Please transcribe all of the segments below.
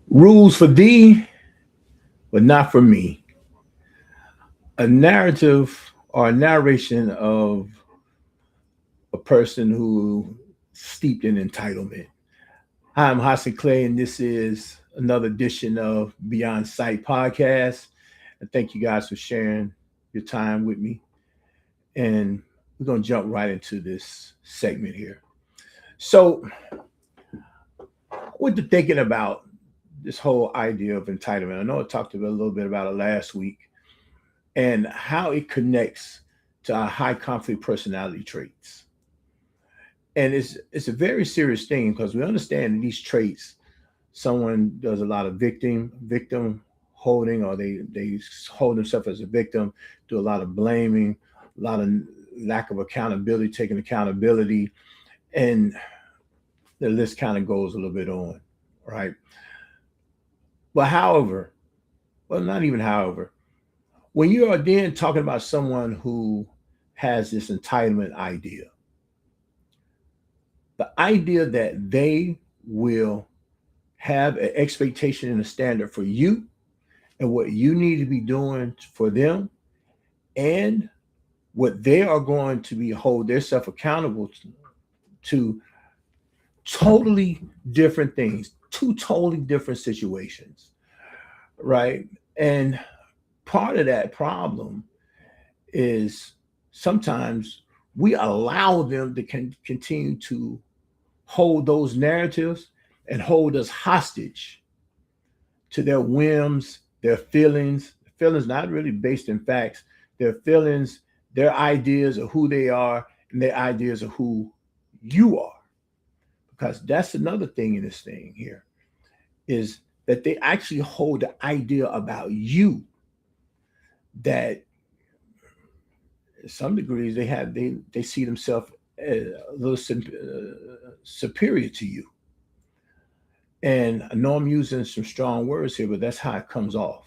Rules for thee, but not for me. A narrative or a narration of a person who steeped in entitlement. Hi, I'm Hassan Clay, and this is another edition of Beyond Sight podcast. And thank you guys for sharing your time with me. And we're going to jump right into this segment here. So, what to thinking about this whole idea of entitlement? I know I talked a little bit about it last week and how it connects to our high conflict personality traits. And it's a very serious thing because we understand that these traits, someone does a lot of victim holding, or they hold themselves as a victim, do a lot of blaming, a lot of lack of accountability, taking accountability, and the list kind of goes a little bit on, right? But however, well, not even however, when you are then talking about someone who has this entitlement idea, the idea that they will have an expectation and a standard for you and what you need to be doing for them, and what they are going to be hold themselves accountable to totally different things, two totally different situations, right? And part of that problem is sometimes we allow them to continue to hold those narratives and hold us hostage to their whims, their feelings not really based in facts, their feelings, their ideas of who they are, and their ideas of who you are. Because that's another thing in this thing here is that they actually hold the idea about you that in some degrees they see themselves a little superior to you. And I know I'm using some strong words here, but that's how it comes off.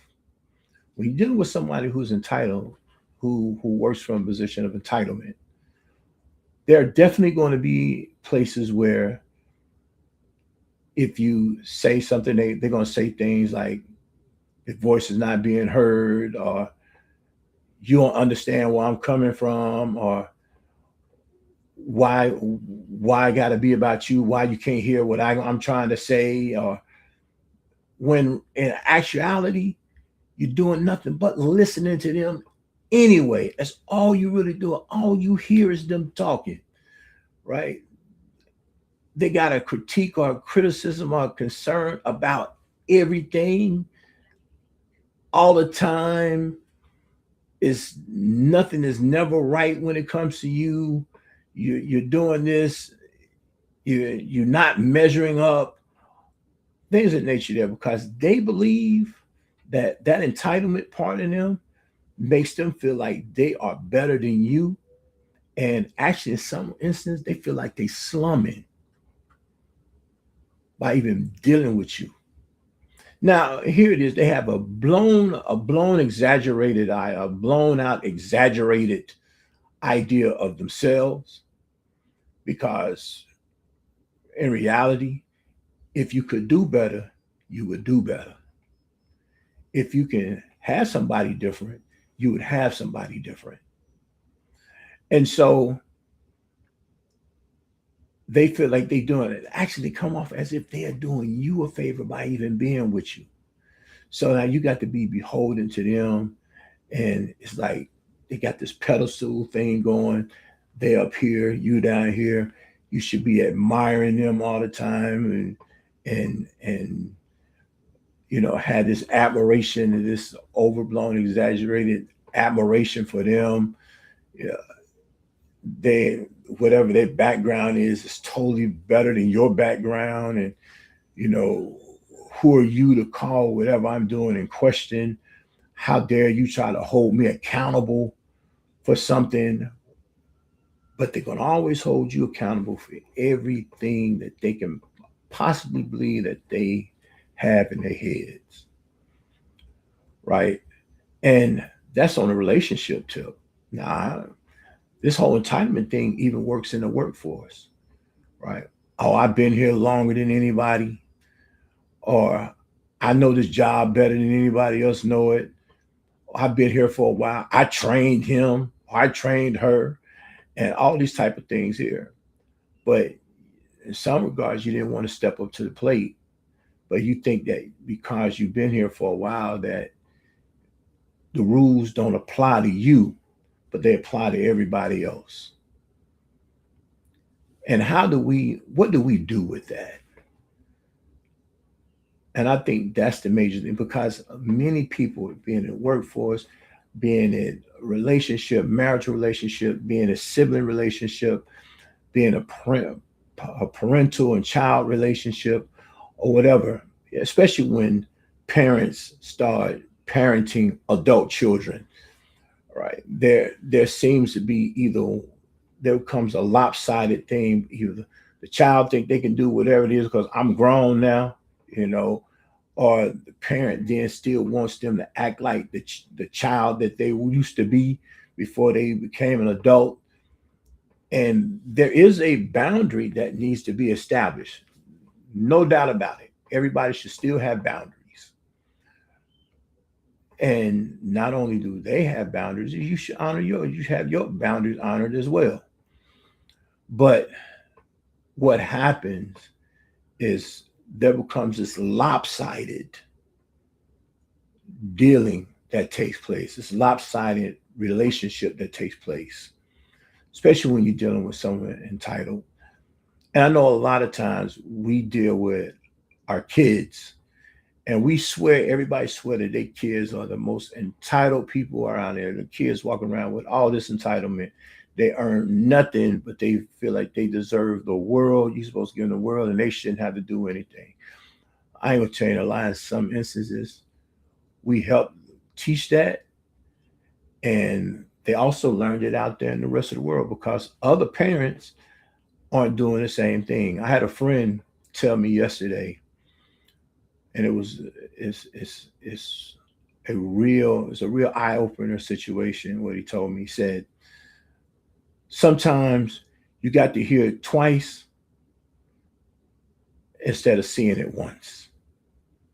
When you're dealing with somebody who's entitled, who works from a position of entitlement, there are definitely going to be places where if you say something, they're going to say things like your voice is not being heard, or you don't understand where I'm coming from, or why I got to be about you, why you can't hear what I'm trying to say, or when in actuality you're doing nothing but listening to them anyway. That's all you really do. All you hear is them talking, right? They got a critique or a criticism or a concern about everything all the time. Is nothing is never right when it comes to you. You're doing this. You're not measuring up. Things of nature there because they believe that that entitlement part in them makes them feel like they are better than you. And actually, in some instances, they feel like they slumming by even dealing with you. Now, here it is. They have a blown exaggerated a blown out, exaggerated idea of themselves because in reality, if you could do better, you would do better. If you can have somebody different, you would have somebody different. And so they feel like they're doing it. Actually, they come off as if they are doing you a favor by even being with you. So now you got to be beholden to them. And it's like they got this pedestal thing going. They up here, you down here. You should be admiring them all the time and had this admiration and this overblown, exaggerated admiration for them. Yeah, they whatever their background is totally better than your background, and you know who are you to call whatever I'm doing in question? How dare you try to hold me accountable for something? But they're going to always hold you accountable for everything that they can possibly believe that they have in their heads, right? And that's on a relationship tip. Now, this whole entitlement thing even works in the workforce, right? Oh, I've been here longer than anybody, or I know this job better than anybody else know it. I've been here for a while. I trained him. I trained her, and all these type of things here. But in some regards, you didn't want to step up to the plate. But you think that because you've been here for a while, that the rules don't apply to you, but they apply to everybody else. And what do we do with that? And I think that's the major thing because many people being in the workforce, being in a relationship, marital relationship, being a sibling relationship, being a parental and child relationship, or whatever, especially when parents start parenting adult children, right? There seems to be either there comes a lopsided thing. Either the child think they can do whatever it is because I'm grown now, you know, or the parent then still wants them to act like the child that they used to be before they became an adult. And there is a boundary that needs to be established. No doubt about it. Everybody should still have boundaries. And not only do they have boundaries, you should honor yours. You should have your boundaries honored as well. But what happens is there becomes this lopsided dealing that takes place, this lopsided relationship that takes place, especially when you're dealing with someone entitled. And I know a lot of times we deal with our kids and we swear, everybody swear that their kids are the most entitled people around there. The kids walking around with all this entitlement. They earn nothing, but they feel like they deserve the world. You're supposed to give them the world and they shouldn't have to do anything. I ain't gonna tell you a lie. In some instances, we help teach that. And they also learned it out there in the rest of the world because other parents aren't doing the same thing. I had a friend tell me yesterday, and it's a real eye opener situation. What he told me, he said, sometimes you got to hear it twice instead of seeing it once,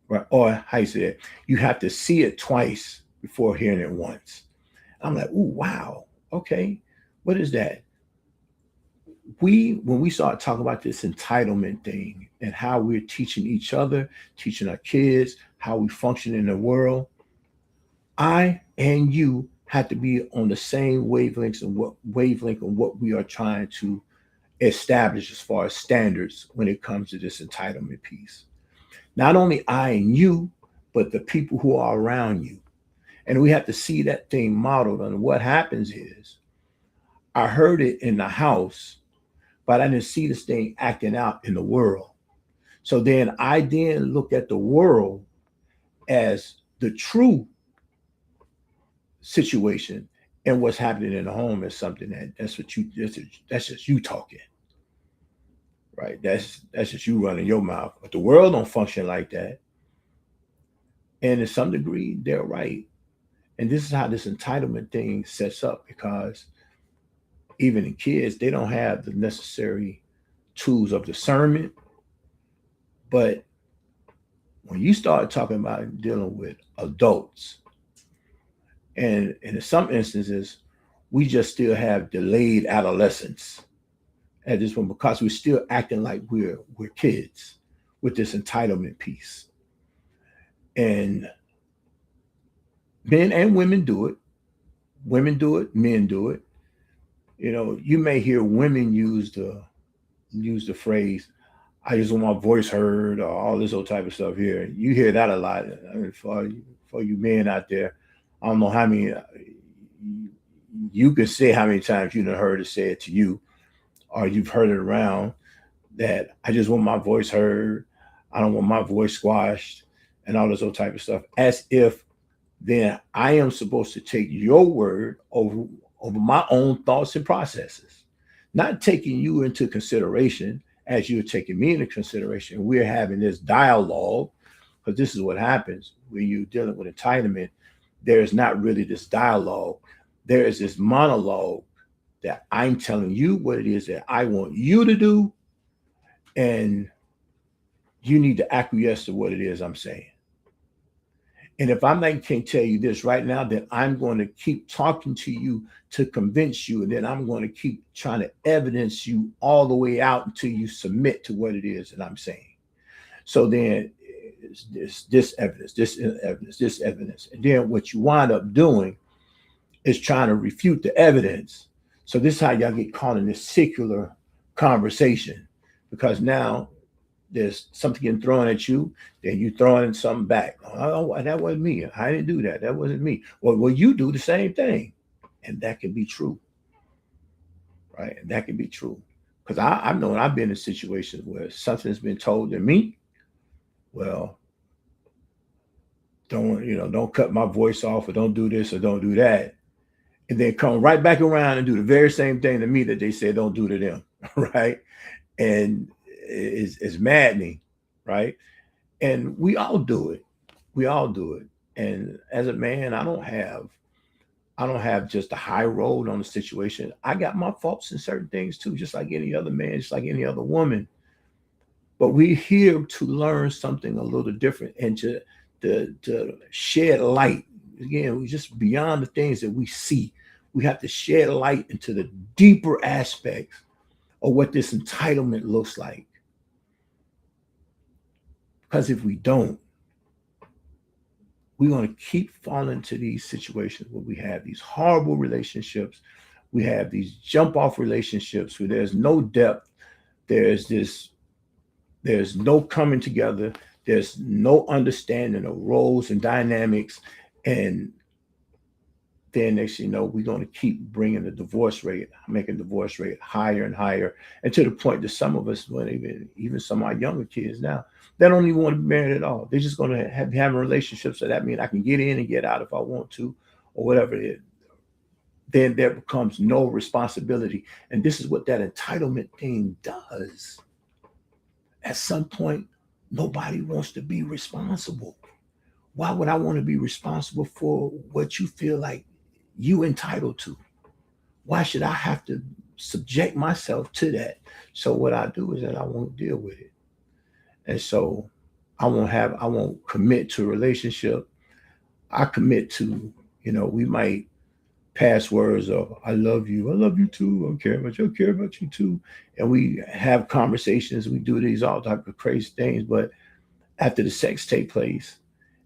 right? Or how you say it, you have to see it twice before hearing it once. I'm like, ooh, wow, okay, what is that? When we start talking about this entitlement thing and how we're teaching each other, teaching our kids how we function in the world, I and you have to be on the same wavelength of what we are trying to establish as far as standards when it comes to this entitlement piece. Not only I and you, but the people who are around you. And we have to see that thing modeled. And what happens is I heard it in the house, but I didn't see this thing acting out in the world. So then I then look at the world as the true situation, and what's happening in the home is something that's just you talking, right? That's just you running your mouth. But the world don't function like that. And to some degree, they're right. And this is how this entitlement thing sets up because even in kids, they don't have the necessary tools of discernment. But when you start talking about dealing with adults, and in some instances, we just still have delayed adolescence at this point because we're still acting like we're kids with this entitlement piece. And men and women do it. Women do it, men do it. You know, you may hear women use the phrase, I just want my voice heard or all this old type of stuff here. You hear that a lot. I mean, for you men out there, I don't know how many you could say how many times you have heard it said to you or you've heard it around that I just want my voice heard. I don't want my voice squashed and all this old type of stuff. As if then I am supposed to take your word over my own thoughts and processes, not taking you into consideration as you're taking me into consideration. We're having this dialogue because this is what happens when you're dealing with entitlement. There is not really this dialogue. There is this monologue that I'm telling you what it is that I want you to do, and you need to acquiesce to what it is I'm saying. And if I can't tell you this right now, then I'm going to keep talking to you to convince you, and then I'm going to keep trying to evidence you all the way out until you submit to what it is that I'm saying. So then it's this evidence, this evidence, this evidence. And then what you wind up doing is trying to refute the evidence. So this is how y'all get caught in this secular conversation, because now there's something getting thrown at you, then you throwing something back. Oh, that wasn't me. I didn't do that. That wasn't me. Well, you do the same thing. And that can be true, right? And that can be true. Because I've known I've been in situations where something's been told to me. Well, don't cut my voice off, or don't do this or don't do that. And then come right back around and do the very same thing to me that they said don't do to them, right? And it's maddening, right? And we all do it. We all do it. And as a man, I don't have just a high road on the situation. I got my faults in certain things too, just like any other man, just like any other woman. But we're here to learn something a little different, and to shed light. Again, we just beyond the things that we see. We have to shed light into the deeper aspects of what this entitlement looks like. Because if we don't, we're going to keep falling into these situations where we have these horrible relationships. We have these jump off relationships where there's no depth. There's no coming together. There's no understanding of roles and dynamics. And then next thing you know, we're going to keep bringing the divorce rate, making divorce rate higher and higher. And to the point that some of us, even some of our younger kids now, they don't even want to be married at all. They're just going to have having relationships. So that means I can get in and get out if I want to, or whatever it is. Then there becomes no responsibility. And this is what that entitlement thing does. At some point, nobody wants to be responsible. Why would I want to be responsible for what you feel like you entitled to? Why should I have to subject myself to that? So what I do is that I won't deal with it. And so I won't commit to a relationship. I commit to, we might pass words of I love you too, I care about you, I care about you too. And we have conversations, we do these all type of crazy things, but after the sex take place,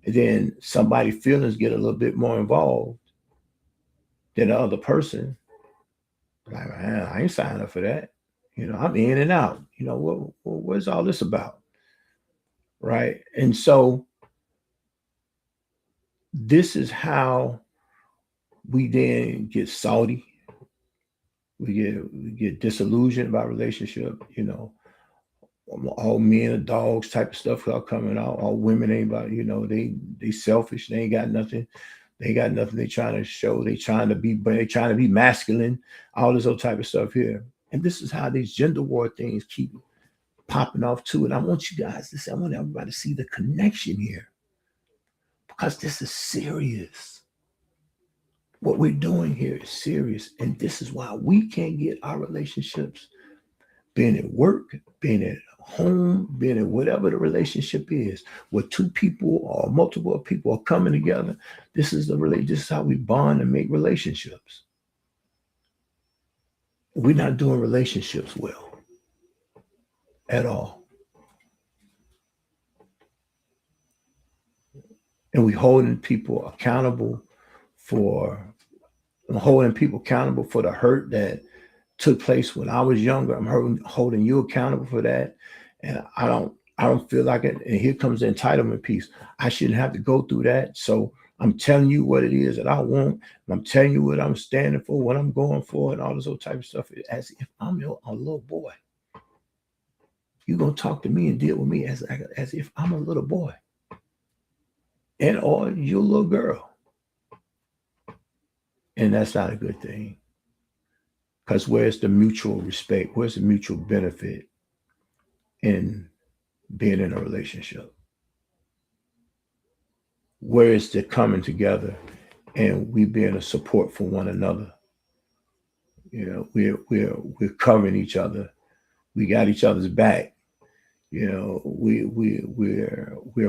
and then somebody's feelings get a little bit more involved than the other person. Like, man, I ain't signing up for that. I'm in and out. What's all this about? Right. And so this is how we then get salty. We get disillusioned about relationship. All men are dogs type of stuff all coming out. All women ain't about, they selfish. They ain't got nothing. They got nothing they trying to show. They trying to be masculine. All this other type of stuff here. And this is how these gender war things keep popping off too. And I want you guys to see, I want everybody to see the connection here, because this is serious. What we're doing here is serious. And this is why we can't get our relationships, being at work, being at home, being in whatever the relationship is, where two people or multiple people are coming together. This is how we bond and make relationships. We're not doing relationships well at all. And we holding people accountable for the hurt that took place when I was younger. I'm holding you accountable for that. And I don't feel like it. And here comes the entitlement piece. I shouldn't have to go through that. So I'm telling you what it is that I want. And I'm telling you what I'm standing for, what I'm going for, and all this other type of stuff, as if I'm a little boy. You're going to talk to me and deal with me as if I'm a little boy. And or you're a little girl. And that's not a good thing. Because where's the mutual respect? Where's the mutual benefit in being in a relationship? Where is the coming together and we being a support for one another? We're covering each other. We got each other's back. We're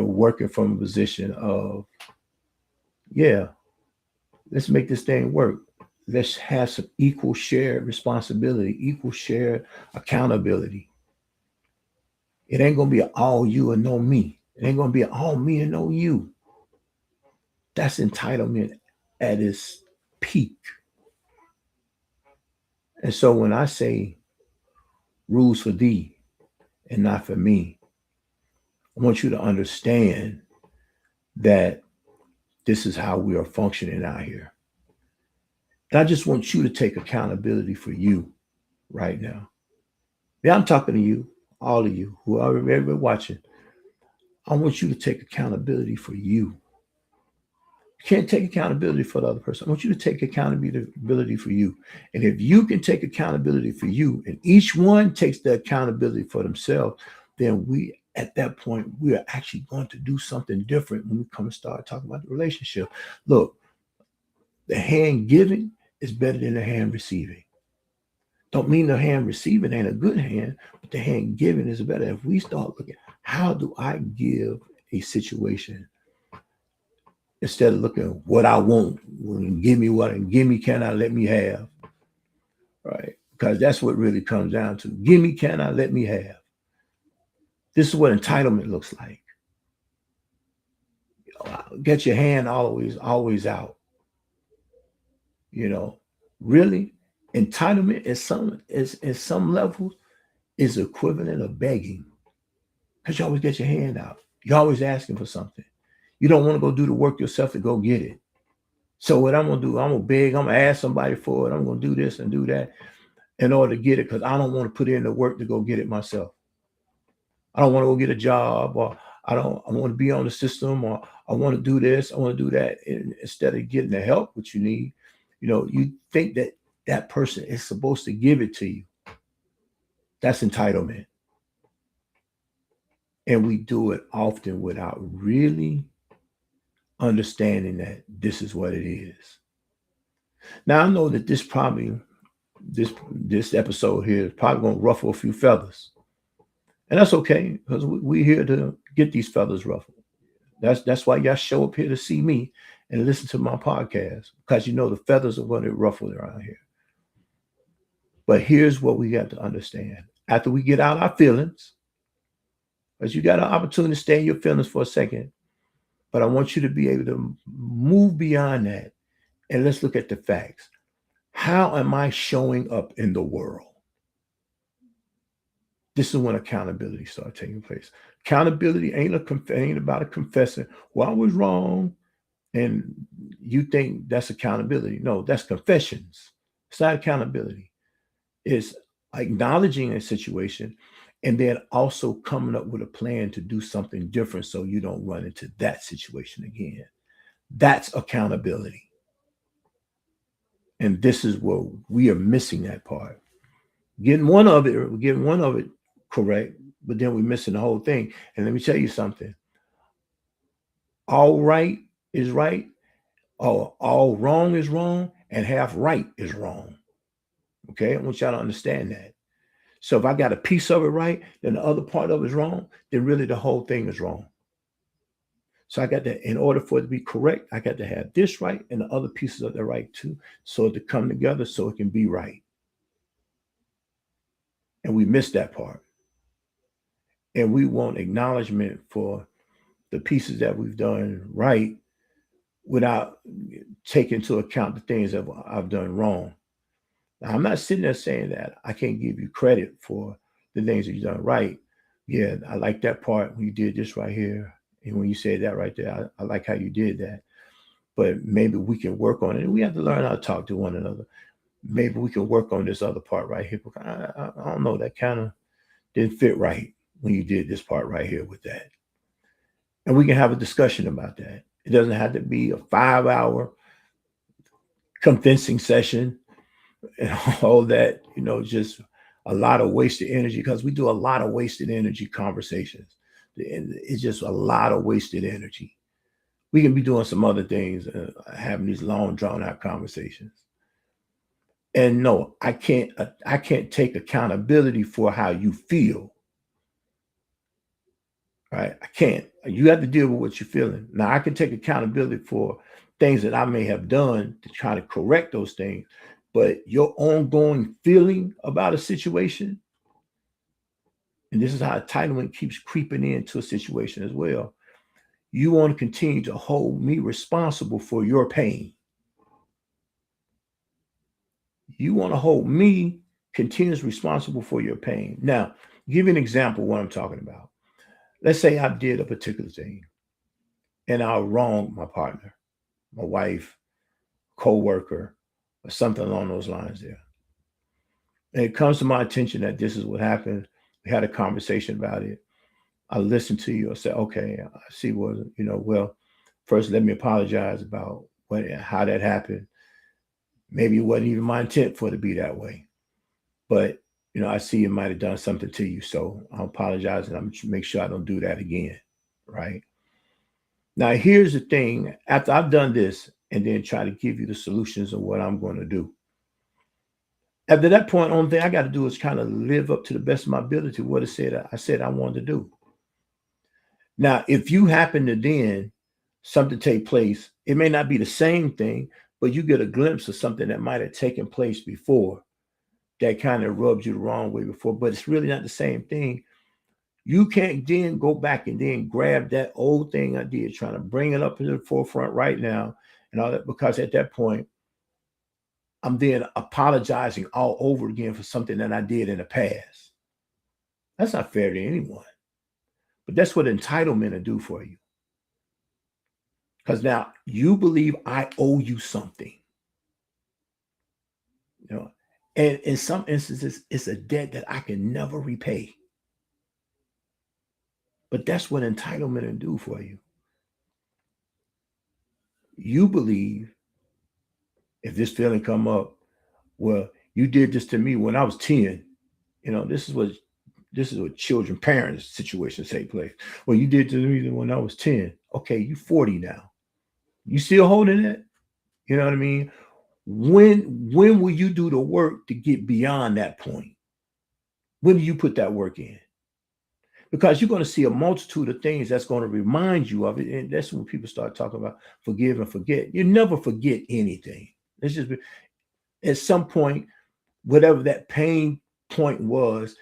working from a position of Yeah, let's make this thing work. Let's have some equal shared responsibility, equal shared accountability. It ain't gonna be an all you and no me. It ain't gonna be an all me and no you. That's entitlement at its peak. And so when I say rules for thee and not for me, I want you to understand that this is how we are functioning out here. And I just want you to take accountability for you right now. Yeah, I'm talking to you, all of you, whoever everybody watching. I want you to take accountability for you. You can't take accountability for the other person. I want you to take accountability for you. And if you can take accountability for you, and each one takes the accountability for themselves, then we, at that point, we are actually going to do something different when we come and start talking about the relationship. Look, the hand giving is better than the hand receiving. Don't mean the hand receiving ain't a good hand, but the hand giving is better. If we start looking, how do I give a situation instead of looking at what I want, give me what and give me, can I, let me have, right? Because that's what really comes down to. Give me, can I, let me have. This is what entitlement looks like. Get your hand always out. You know, really, entitlement is in some levels is equivalent of begging. Because you always get your hand out. You're always asking for something. You don't want to go do the work yourself to go get it. So what I'm gonna do, I'm gonna beg, I'm gonna ask somebody for it. I'm gonna do this and do that in order to get it because I don't want to put in the work to go get it myself. I don't want to go get a job, or I want to be on the system, or I want to do this, I want to do that. And instead of getting the help which you need, you think that that person is supposed to give it to you. That's entitlement. And we do it often without really understanding that this is what it is. Now I know that this episode here is probably going to ruffle a few feathers, and that's okay because we're here to get these feathers ruffled. That's why y'all show up here to see me and listen to my podcast because the feathers are going to ruffle around here. But here's what we got to understand: after we get out our feelings, because you got an opportunity to stay in your feelings for a second, but I want you to be able to move beyond that and let's look at the facts. How am I showing up in the world? This is when accountability starts taking place. Accountability ain't about a confessing, well, I was wrong. And you think that's accountability. No, that's confessions. It's not accountability. It's acknowledging a situation and then also coming up with a plan to do something different so you don't run into that situation again. That's accountability. And this is where we are missing that part. Getting one of it correct, but then we're missing the whole thing. And let me tell you something. All right is right, or all wrong is wrong, and half right is wrong. Okay, I want y'all to understand that. So if I got a piece of it right, then the other part of it is wrong, then really the whole thing is wrong. So I got to, in order for it to be correct, I got to have this right and the other pieces of the right too, so to come together so it can be right. And we miss that part. And we want acknowledgement for the pieces that we've done right without taking into account the things that I've done wrong. Now, I'm not sitting there saying that I can't give you credit for the things that you've done right. Yeah, I like that part when you did this right here. And when you said that right there, I like how you did that. But maybe we can work on it. We have to learn how to talk to one another. Maybe we can work on this other part right here. I don't know, that kind of didn't fit right when you did this part right here with that. And we can have a discussion about that. It doesn't have to be a 5-hour convincing session and all that, just a lot of wasted energy because we do a lot of wasted energy conversations. It's just a lot of wasted energy. We can be doing some other things, having these long drawn out conversations. And no, I can't take accountability for how you feel. Right? I can't. You have to deal with what you're feeling. Now I can take accountability for things that I may have done to try to correct those things, but your ongoing feeling about a situation, and this is how entitlement keeps creeping into a situation as well. You want to continue to hold me responsible for your pain. You want to hold me continuously responsible for your pain. Now, give you an example of what I'm talking about. Let's say I did a particular thing and I wronged my partner, my wife, co-worker, or something along those lines there. And it comes to my attention that this is what happened. We had a conversation about it. I listened to you. I said, okay, I see what, well, first let me apologize about how that happened. Maybe it wasn't even my intent for it to be that way. But, I see it might have done something to you. So I apologize and I'm make sure I don't do that again. Right. Now, here's the thing. After I've done this and then try to give you the solutions of what I'm going to do. After that point, only thing I got to do is kind of live up to the best of my ability what I said I wanted to do. Now, if you happen to then something take place, it may not be the same thing, but you get a glimpse of something that might have taken place before that kind of rubs you the wrong way before, but it's really not the same thing. You can't then go back and then grab that old thing I did, trying to bring it up to the forefront right now and all that, because at that point, I'm then apologizing all over again for something that I did in the past. That's not fair to anyone. But that's what entitlement will do for you. Because now you believe I owe you something. You know, and in some instances, it's a debt that I can never repay. But that's what entitlement will do for you. You believe if this feeling come up, well, you did this to me when I was 10. This is what children, parents situations take place. Well, you did to me when I was 10. Okay, you 40 now. You still holding it? You know what I mean? When will you do the work to get beyond that point? When do you put that work in? Because you're going to see a multitude of things that's going to remind you of it. And that's when people start talking about forgive and forget. You never forget anything. It's just at some point, whatever that pain point was,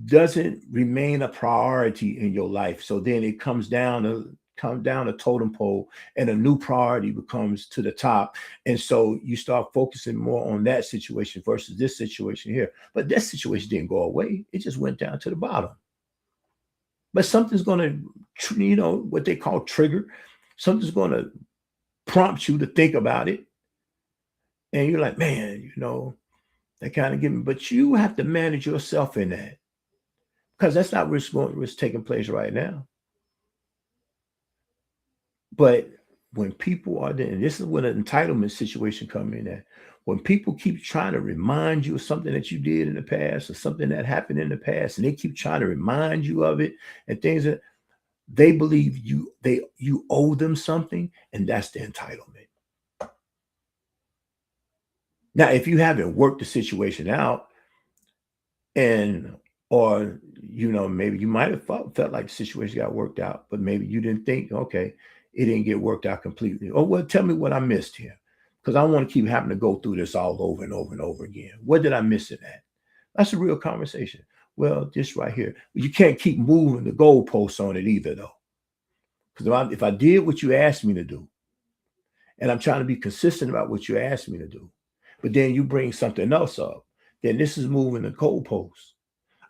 doesn't remain a priority in your life. So then it comes down a totem pole and a new priority becomes to the top. And so you start focusing more on that situation versus this situation here. But that situation didn't go away. It just went down to the bottom. But something's going to, what they call trigger, something's going to prompt you to think about it. And you're like, man, that kind of give me, but you have to manage yourself in that because that's not what's taking place right now. But when people are there, and this is when an entitlement situation come in at, when people keep trying to remind you of something that you did in the past or something that happened in the past, and they keep trying to remind you of it and things that they believe you owe them something, and that's the entitlement. Now, if you haven't worked the situation out, and or maybe you might have felt like the situation got worked out, but maybe you didn't think, okay, it didn't get worked out completely. Oh, well, tell me what I missed here, because I want to keep having to go through this all over and over and over again. What did I miss in that? That's a real conversation. Well, this right here, you can't keep moving the goalposts on it either, though, because if I did what you asked me to do, and I'm trying to be consistent about what you asked me to do, but then you bring something else up, then this is moving the goalposts.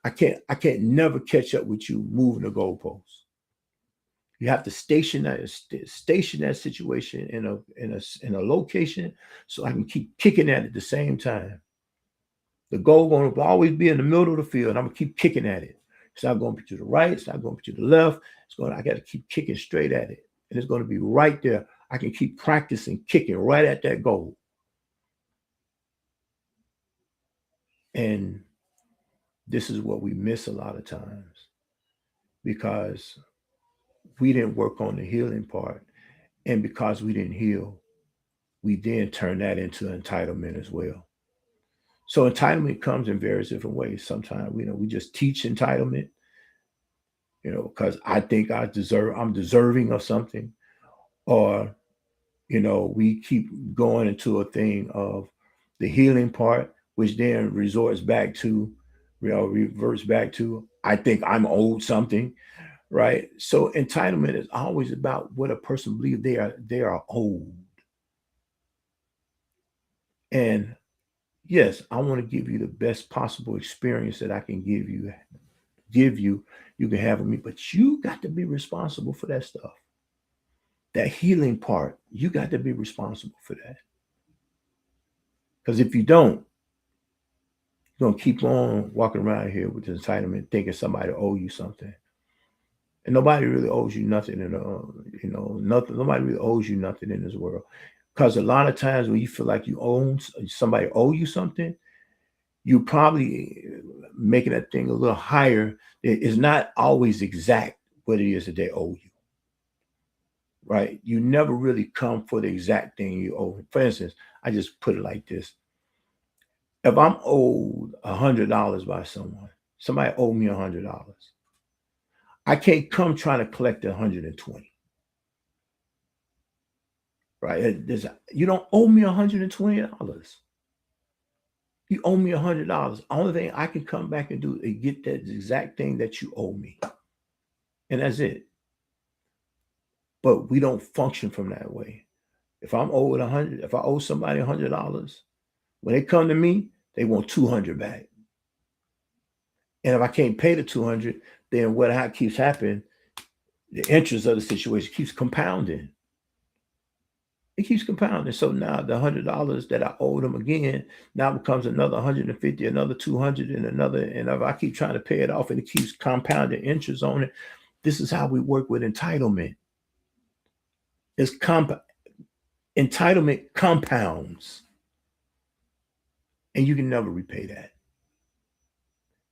I can't never catch up with you moving the goalposts. You have to station that situation in a location so I can keep kicking at it at the same time. The goal going to always be in the middle of the field. I'm gonna keep kicking at it. It's not going to be to the right. It's not going to be to the left. I got to keep kicking straight at it, and it's going to be right there. I can keep practicing kicking right at that goal. And this is what we miss a lot of times because we didn't work on the healing part. And because we didn't heal, we then turn that into entitlement as well. So entitlement comes in various different ways. Sometimes, we just teach entitlement, because I think I'm deserving of something. Or, we keep going into a thing of the healing part, which then reverts back to, I think I'm owed something, right? So entitlement is always about what a person believes they are owed. And yes, I want to give you the best possible experience that I can give you, you can have with me, but you got to be responsible for that stuff. That healing part, you got to be responsible for that. Because if you don't, you're gonna keep on walking around here with this entitlement, thinking somebody owe you something, and nobody really owes you nothing. Nothing. Nobody really owes you nothing in this world. Because a lot of times when you feel like you own somebody owe you something, you probably making that thing a little higher. It's not always exact what it is that they owe you, right? You never really come for the exact thing you owe. For instance, I just put it like this: if I'm owed $100 by someone, somebody owe me $100. I can't come trying to collect 120, right? You don't owe me $120. You owe me $100. Only thing I can come back and do is get that exact thing that you owe me, and that's it. But we don't function from that way. If I owe somebody $100, when they come to me, they want 200 back. And if I can't pay the 200, then what keeps happening? The interest of the situation keeps compounding. It keeps compounding. So now the $100 that I owe them again now becomes another 150, another 200, and another. And if I keep trying to pay it off, and it keeps compounding interest on it, this is how we work with entitlement. It's entitlement compounds, and you can never repay that,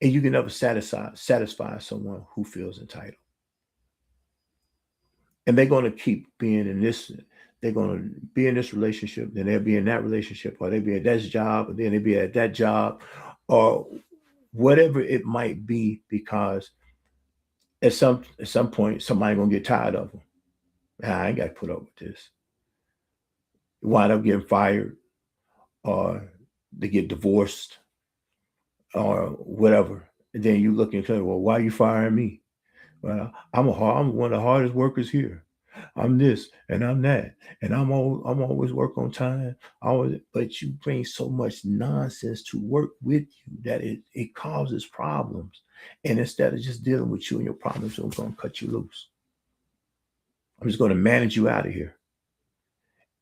and you can never satisfy someone who feels entitled. And they're going to keep being in this. They're going to be in this relationship, then they'll be in that relationship, or they'll be at that job, and then they'll be at that job, or whatever it might be, because at some point somebody gonna get tired of them. I ain't got to put up with this. Wind up getting fired, or they get divorced, or whatever. And then you look and say, well, why are you firing me? Well, I'm one of the hardest workers here. I'm this and I'm that, and I'm always work on time. But you bring so much nonsense to work with you that it causes problems. And instead of just dealing with you and your problems, I'm going to cut you loose. I'm just going to manage you out of here.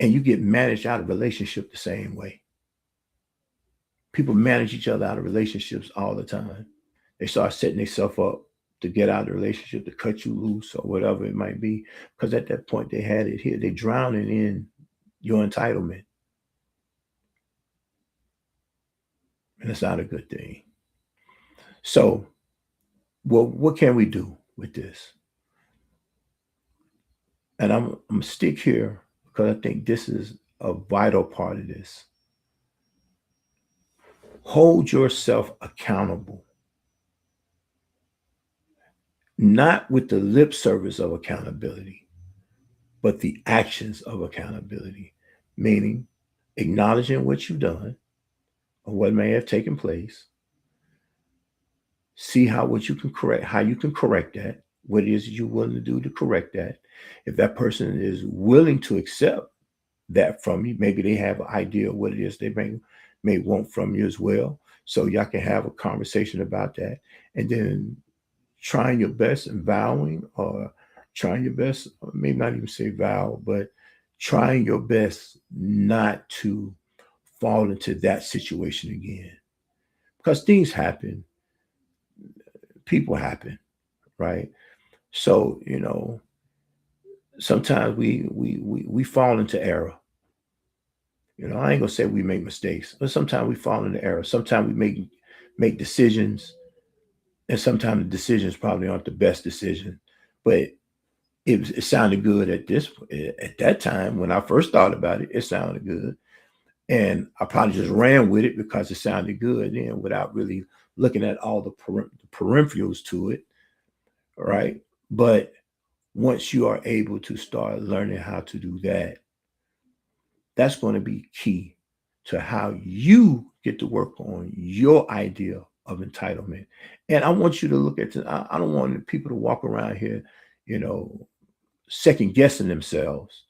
And you get managed out of relationship the same way. People manage each other out of relationships all the time. They start setting themselves up to get out of the relationship, to cut you loose or whatever it might be. Because at that point they had it here. They're drowning in your entitlement. And it's not a good thing. So, well, what can we do with this? And I'm gonna stick here because I think this is a vital part of this. Hold yourself accountable, not with the lip service of accountability, but the actions of accountability, meaning acknowledging what you've done or what may have taken place. See how you can correct that, what it is you're willing to do to correct that. If that person is willing to accept that from you, maybe they have an idea of what it is they may want from you as well. So y'all can have a conversation about that. And then trying your best and vowing, or trying your best, maybe not even say vow, but trying your best not to fall into that situation again. Because things happen, people happen, right? So, sometimes we fall into error. I ain't gonna say we make mistakes, but sometimes we fall into error. Sometimes we make decisions, and sometimes the decisions probably aren't the best decision. But it sounded good at that time when I first thought about it. It sounded good, and I probably just ran with it because it sounded good, and without really looking at all the peripherals to it, right? But once you are able to start learning how to do that, That's going to be key to how you get to work on your idea of entitlement. And I want you to look at I don't want people to walk around here, you know, second guessing themselves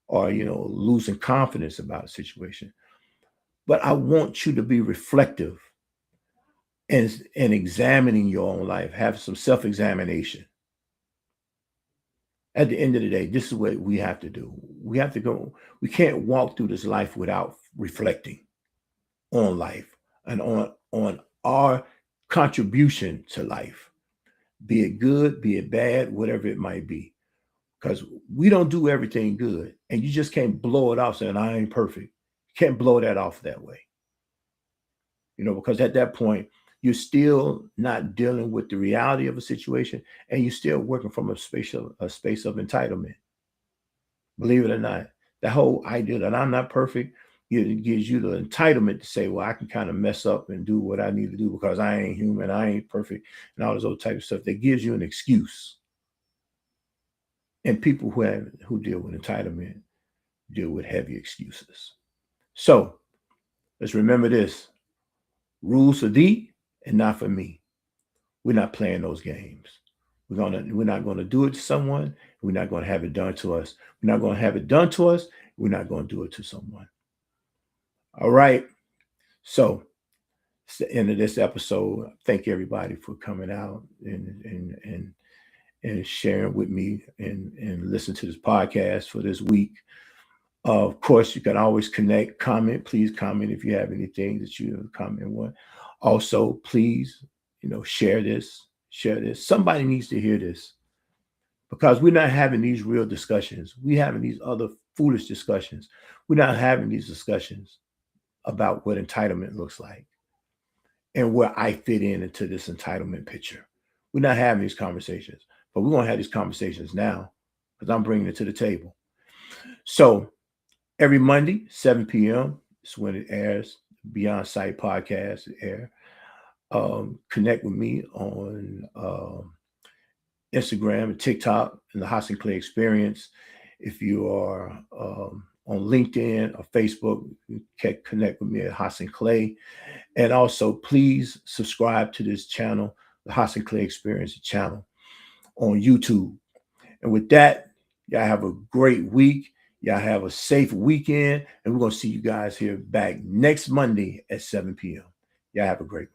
or, losing confidence about a situation. But I want you to be reflective and examining your own life, have some self-examination. At the end of the day, this is what we have to do. We have to go, we can't walk through this life without reflecting on life and on our contribution to life, be it good, be it bad, whatever it might be. Because we don't do everything good. And you just can't blow it off saying, I ain't perfect. You can't blow that off that way. Because at that point, you're still not dealing with the reality of a situation and you're still working from a space of entitlement. Believe it or not, the whole idea that I'm not perfect, it gives you the entitlement to say, well, I can kind of mess up and do what I need to do because I ain't human, I ain't perfect, and all this other type of stuff. That gives you an excuse. And people who deal with entitlement deal with heavy excuses. So let's remember this. Rules for thee and not for me. We're not playing those games. We're not going to do it to someone. We're not going to have it done to us. We're not going to have it done to us. We're not going to do it to someone. All right. So it's the end of this episode. Thank everybody for coming out and sharing with me and listen to this podcast for this week. Of course, you can always comment. Please comment if you have anything that you comment on. Also, please, share this. Somebody needs to hear this because we're not having these real discussions. We're having these other foolish discussions. We're not having these discussions about what entitlement looks like and where I fit into this entitlement picture. We're not having these conversations, but we're going to have these conversations now because I'm bringing it to the table. So every Monday, 7 p.m. is when it airs. Beyond Sight podcast air. Connect with me on Instagram and TikTok and the Hassan Clay Experience. If you are on LinkedIn or Facebook, you can connect with me at Hassan Clay. And also, please subscribe to this channel, the Hassan Clay Experience channel on YouTube. And with that, y'all have a great week. Y'all have a safe weekend. And we're going to see you guys here back next Monday at 7 p.m. Y'all have a great one.